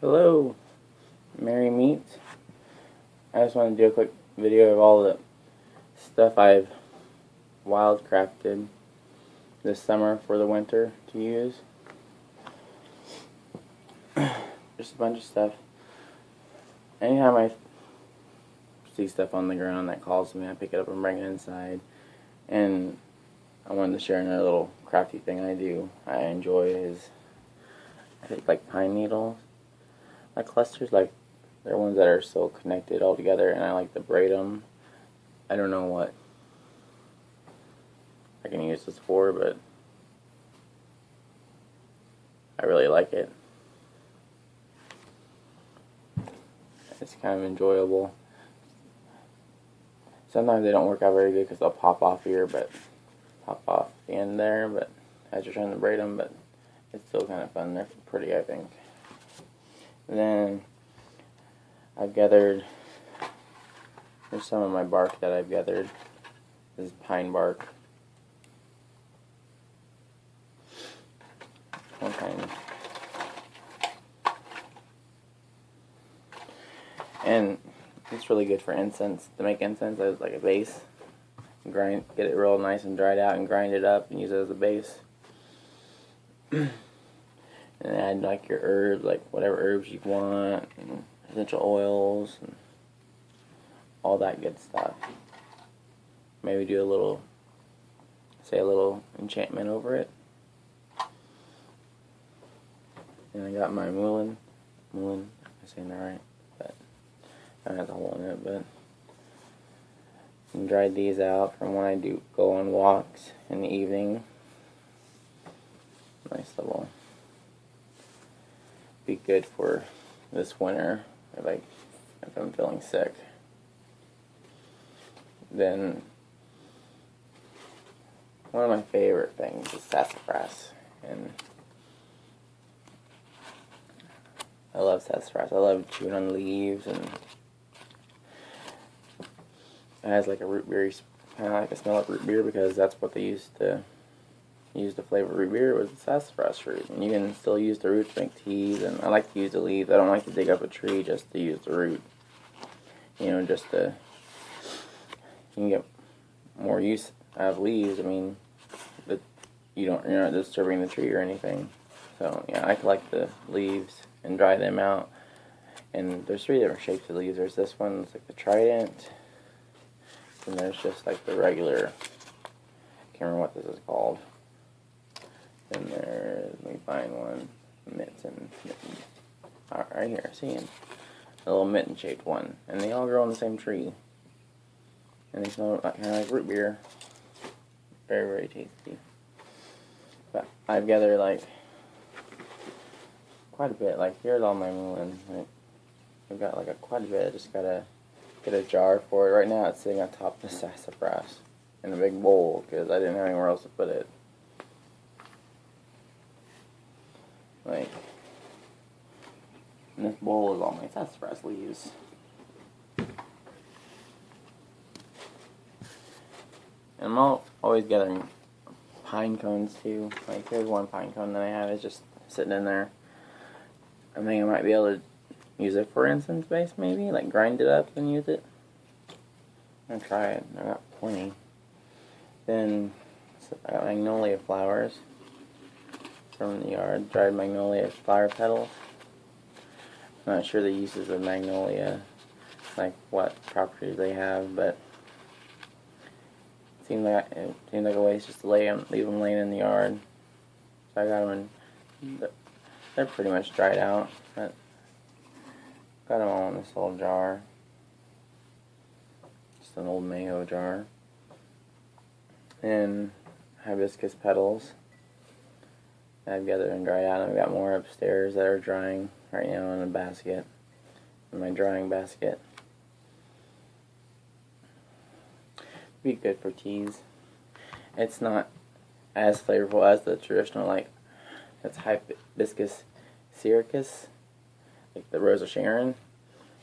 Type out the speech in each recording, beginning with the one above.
Hello, Merry Meet. I just want to do a quick video of all the stuff I've wildcrafted this summer for the winter to use. Just a bunch of stuff. Anytime I see stuff on the ground that calls me, I pick it up and bring it inside. And I wanted to share another little crafty thing I do. I enjoy is I take like pine needles. Like clusters, like they're ones that are so connected all together, and I like to braid them. I don't know what I can use this for, but I really like it. It's kind of enjoyable. Sometimes they don't work out very good because they'll pop off here, but pop off the end there. But as you're trying to braid them, but it's still kind of fun. They're pretty, I think. Then I've gathered, here's some of my bark that I've gathered. This is pine bark. One kind. And it's really good for incense. To make incense as like a base. Get it real nice and dried out and grind it up and use it as a base. And add like your herbs, like whatever herbs you want, and essential oils, and all that good stuff. Maybe do a little enchantment over it. And I got my Mullen, I'm saying that right, but I don't have the hole in it, but and dried these out from when I do go on walks in the evening. Nice little. Be good for this winter if I'm feeling sick. Then one of my favorite things is sassafras, and I love sassafras. I love chewing on the leaves, and it has like a root beer, kind of like a smell of root beer, because that's what they used to flavor root beer was the sassafras root. And you can still use the root to make teas, and I like to use the leaves. I don't like to dig up a tree just to use the root. You know, you can get more use out of leaves. I mean, you're not disturbing the tree or anything. So yeah, I collect the leaves and dry them out. And there's 3 different shapes of leaves. There's this one, it's like the trident, and there's just like the regular. I can't remember what this is called. And there's, let me find one, mitten. Right here, see him? A little mitten shaped one. And they all grow on the same tree. And they smell kind of like root beer. Very, very tasty. But I've gathered like quite a bit. Like here's all my mullen. I've got like quite a bit. I just gotta get a jar for it. Right now it's sitting on top of the sassafras in a big bowl because I didn't have anywhere else to put it. And this bowl is all my sassafras leaves. And I'm always gathering pine cones too. Like here's one pine cone that I have. It's just sitting in there. I think I might be able to use it for incense base, maybe. Like grind it up and use it. I'm gonna try it. I got plenty. Then I got magnolia flowers from the yard, dried magnolia flower petals. I'm not sure the uses of magnolia, like what properties they have, but it seemed like a waste just to leave them laying in the yard. So I got them in. They're pretty much dried out, but got them all in this little jar. Just an old mango jar. And hibiscus petals I've gathered and dried out. I've got more upstairs that are drying right now in a basket, in my drying basket. Be good for teas. It's not as flavorful as the traditional, like that's Hibiscus syriacus, like the rose of Sharon.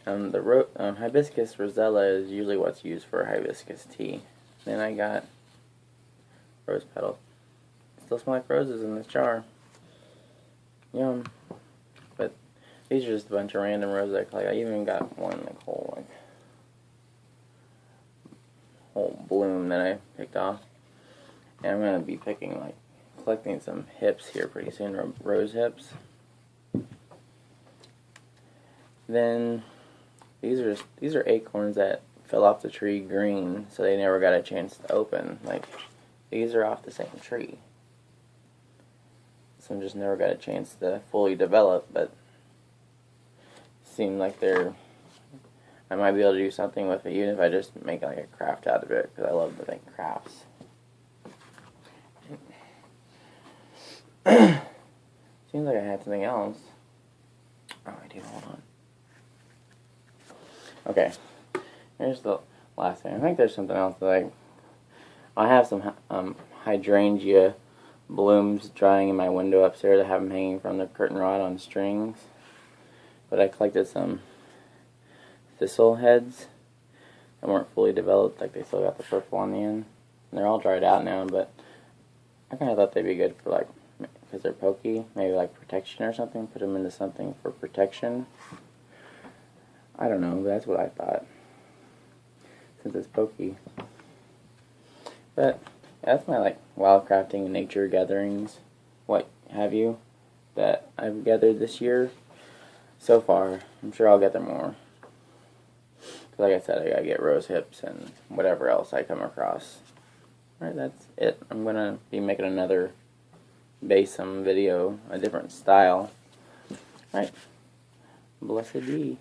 Hibiscus rosella is usually what's used for hibiscus tea. Then I got rose petals. Still smell like roses in this jar. Yum. But these are just a bunch of random roses I collect. I even got one whole bloom that I picked off. And I'm gonna be collecting some hips here pretty soon, rose hips. Then these are acorns that fell off the tree green, so they never got a chance to open. Like, these are off the same tree. Some just never got a chance to fully develop, but seem like I might be able to do something with it, even if I just make like a craft out of it, because I love to make crafts. Seems like I had something else. Oh, I do. Hold on. Okay, here's the last thing. I think there's something else that I have some hydrangea blooms drying in my window upstairs. I have them hanging from the curtain rod on strings. But I collected some thistle heads that weren't fully developed, like they still got the purple on the end. And they're all dried out now, but I kind of thought they'd be good for because they're pokey, maybe like protection or something. Put them into something for protection. I don't know, but that's what I thought, since it's pokey. But that's my wildcrafting and nature gatherings, what have you, that I've gathered this year so far. I'm sure I'll gather more. Like I said, I gotta get rose hips and whatever else I come across. Alright, that's it. I'm gonna be making another Basim video, a different style. Alright, blessed be.